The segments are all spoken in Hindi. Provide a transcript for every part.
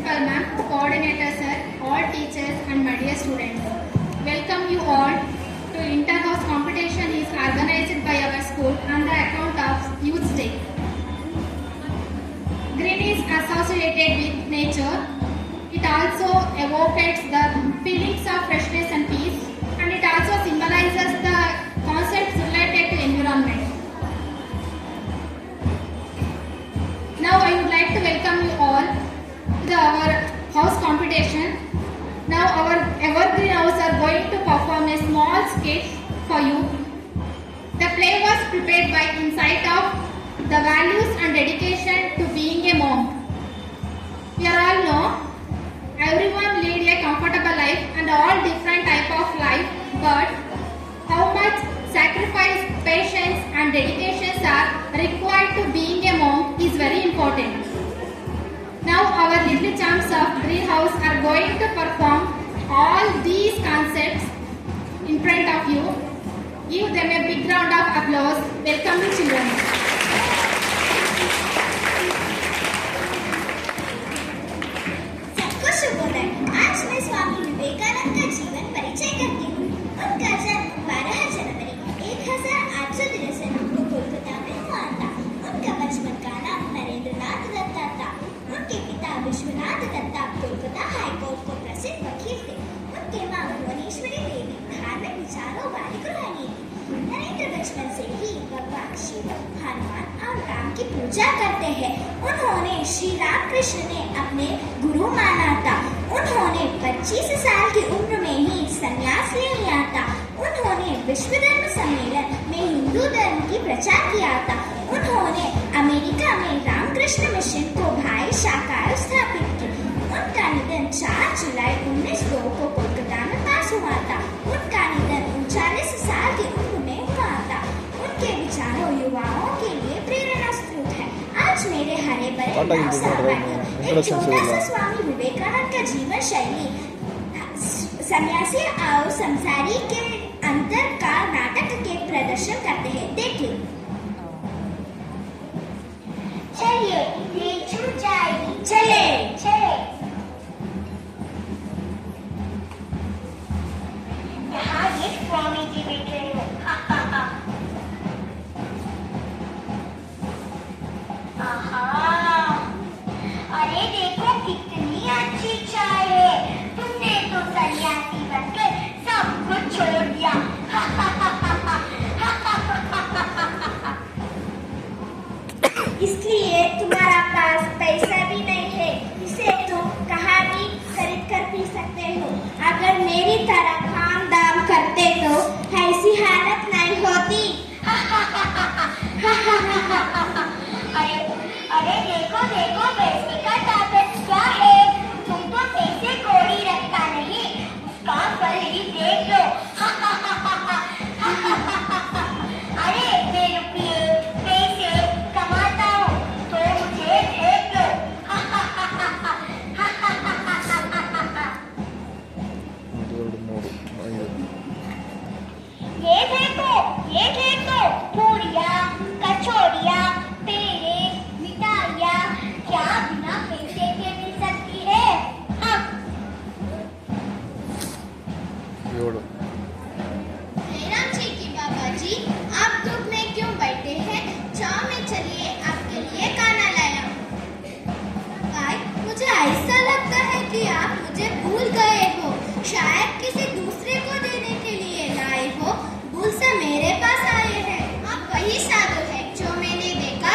Principal Ma'am, Coordinator Sir, all teachers and my dear students. Welcome you all to Inter-House competition is organized by our school on the account of Youth Day. Green is associated with nature. It also evokes the feelings of freshness and peace, and it also symbolizes the concepts related to environment. Now I would like to welcome you all to our house competition. Now our Evergreen House are going to perform a small skit for you. The play was prepared by insight of the values and dedication to being a mom. We are all know everyone lead a comfortable life and all different type of life, but how much sacrifice, patience and dedications are required to being a mom is very important. Now our little chums of Greenhouse are going to perform all these concepts in front of you. Give them a big round of applause. Welcome you children. सबको शुभोदय। आज मैं स्वामी विवेकानंद का जीवन परिचय करती हूँ। उनका जन्म 12 जनवरी 1863 को कोलकाता में हुआ था। उनका बचपन का नाम नरेंद्रनाथ दत्ता था। उनके पिता विश्वनाथ दत्ता कोलकाता हाईकोर्ट को प्रसिद्ध वकील थे। उनके मां भुवनेश्वरी देवी धार्मिक विचारों वाली गृहिणी थी। नरेंद्र बचपन से ही भगवान शिव, हनुमान और राम की पूजा करते हैं। उन्होंने श्री रामकृष्ण ने अपने गुरु माना था। उन्होंने 25 साल की उम्र में ही संन्यास ले लिया था। उन्होंने विश्व धर्म सम्मेलन में हिंदू धर्म की प्रचार किया था। उन्होंने अमेरिका में रामकृष्ण मिशन को भाई शाखा स्थापित की। उनका निधन 4 जुलाई 1902 को कोलकाता में पास हुआ था। उनका निधन 39 साल की उम्र में हुआ था। उनके विचारों युवाओं के लिए प्रेरणा स्रोत है। आज मेरे हरे भरे एक छोटा सा स्वामी विवेकानंद का जीवन शैली सन्यासी और संसारी के अंतर का नाटक के प्रदर्शन करते हैं। देखिए। चलिए ये छूट जाएगी। चले चले। यहाँ ये स्वामी जी बैठे हो। अरे देखो कितनी अच्छी चाय है। तुमने तो सन्यासी बनकर सब कुछ छोड़ दिया। इसलिए तुम्हारा पास पैसा भी नहीं है। इसे तुम कहाँ भी खरीद कर पी सकते हो। अगर मेरी तरह काम दाम करते तो ऐसी हालत नहीं होती। अरे देखो देखो पैसे का ताकत क्या है। तुम तो पैसे कोड़ी रखता नहीं, उसका फल ही देख लो। अरे मैं रुपये पैसे कमाता हूँ तो मुझे देख लो। ये देखो पूरियाँ, कचौड़ियाँ, पेड़े, मिठाइयाँ क्या बिना पैसे के मिल सकती है। जयराम जी की बाबा जी, आप धूप में क्यों बैठे हैं? छांव में चलिए, आपके लिए खाना लाया हूँ। भाई, मुझे ऐसा लगता है कि आप मुझे भूल गए हो। शायद किसी दूसरे को देने के लिए लाए हो। भूल से मेरे पास आए हैं। आप वही साधु है जो मैंने देखा।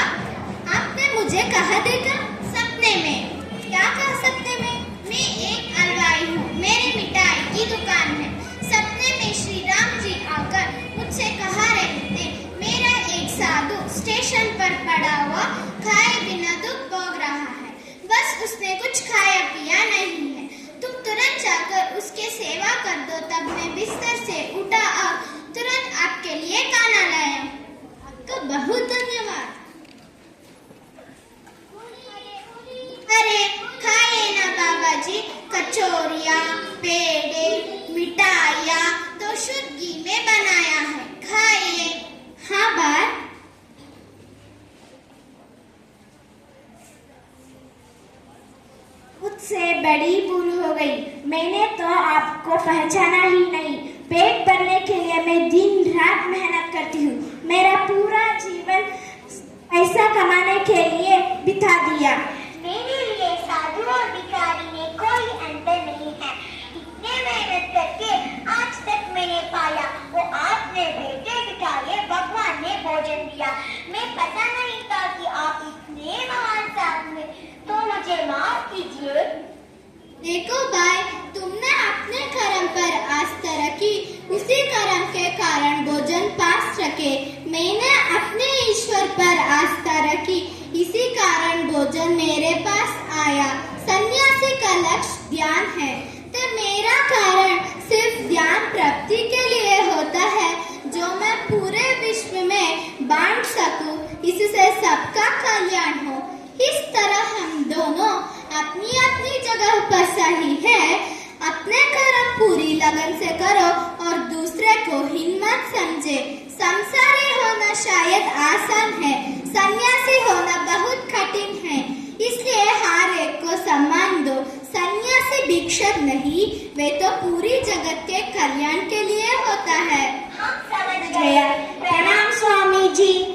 आपने मुझे कहाँ देखा? सपने में। क्या कहा सपने में? मैं एक हलवाई हूँ। मेरी मिठाई की दुकान है। सपने में श्री राम जी आकर मुझसे कहा रहे थे, मेरा एक साधु स्टेशन पर पड़ा हुआ खाए बिना दुख भोग रहा है। बस उसने कुछ खाया पिया नहीं है। तुम तुरंत जाकर उसके सेवा कर दो। तब मैं बिस्तर से उठा और तुरंत आपके लिए खाना लाया। आपका बहुत धन्यवाद। अरे खाए ना बाबा जी। कचौरियाँ, पेड़े, मिठाइयाँ तो शुद्ध घी में बनाया है। खाइए। हाँ बात। मुझसे बड़ी भूल हो गई। मैंने तो आपको पहचाना ही नहीं। पेट भरने के लिए मैं दिन रात मेहनत करती हूँ। मेरा पूरा जीवन पैसा कमाने के लिए बिता दिया। मेरे लिए साधु और भिखारी में कोई अंतर नहीं है। इतने मेहनत करके आज तक मैंने पाया, वो आपने बेटे बिठाए, भगवान ने भोजन दिया। मैं पता नहीं था कि आप इतने महान साधु हैं, तो मुझे माफ कीजिए। देखो भाई, तुमने अपने कर्म पर आस्था रखी, उसी कर्म के कारण भोजन पास रखे। मैंने अपने ईश्वर पर आस्था रखी, इसी कारण भोजन मेरे पास आया। सन्यासी का लक्ष्य ध्यान है, तो मेरा कारण सिर्फ ध्यान प्राप्ति के लिए होता है, जो मैं पूरे विश्व में बांट सकूं, इससे सबका कल्याण हो। इस तरह हम दोनों अपनी अपनी जगह पर सही है। अपने कर्म पूरी लगन से करो और दूसरे को हीन मत समझे। संसारी होना शायद आसान है, सन्यासी होना बहुत कठिन है, इसलिए हर एक को सम्मान दो। सन्यासी भिक्षक नहीं, वे तो पूरी जगत के कल्याण के लिए होता है। हम समझ गया। गए। प्रणाम स्वामी जी।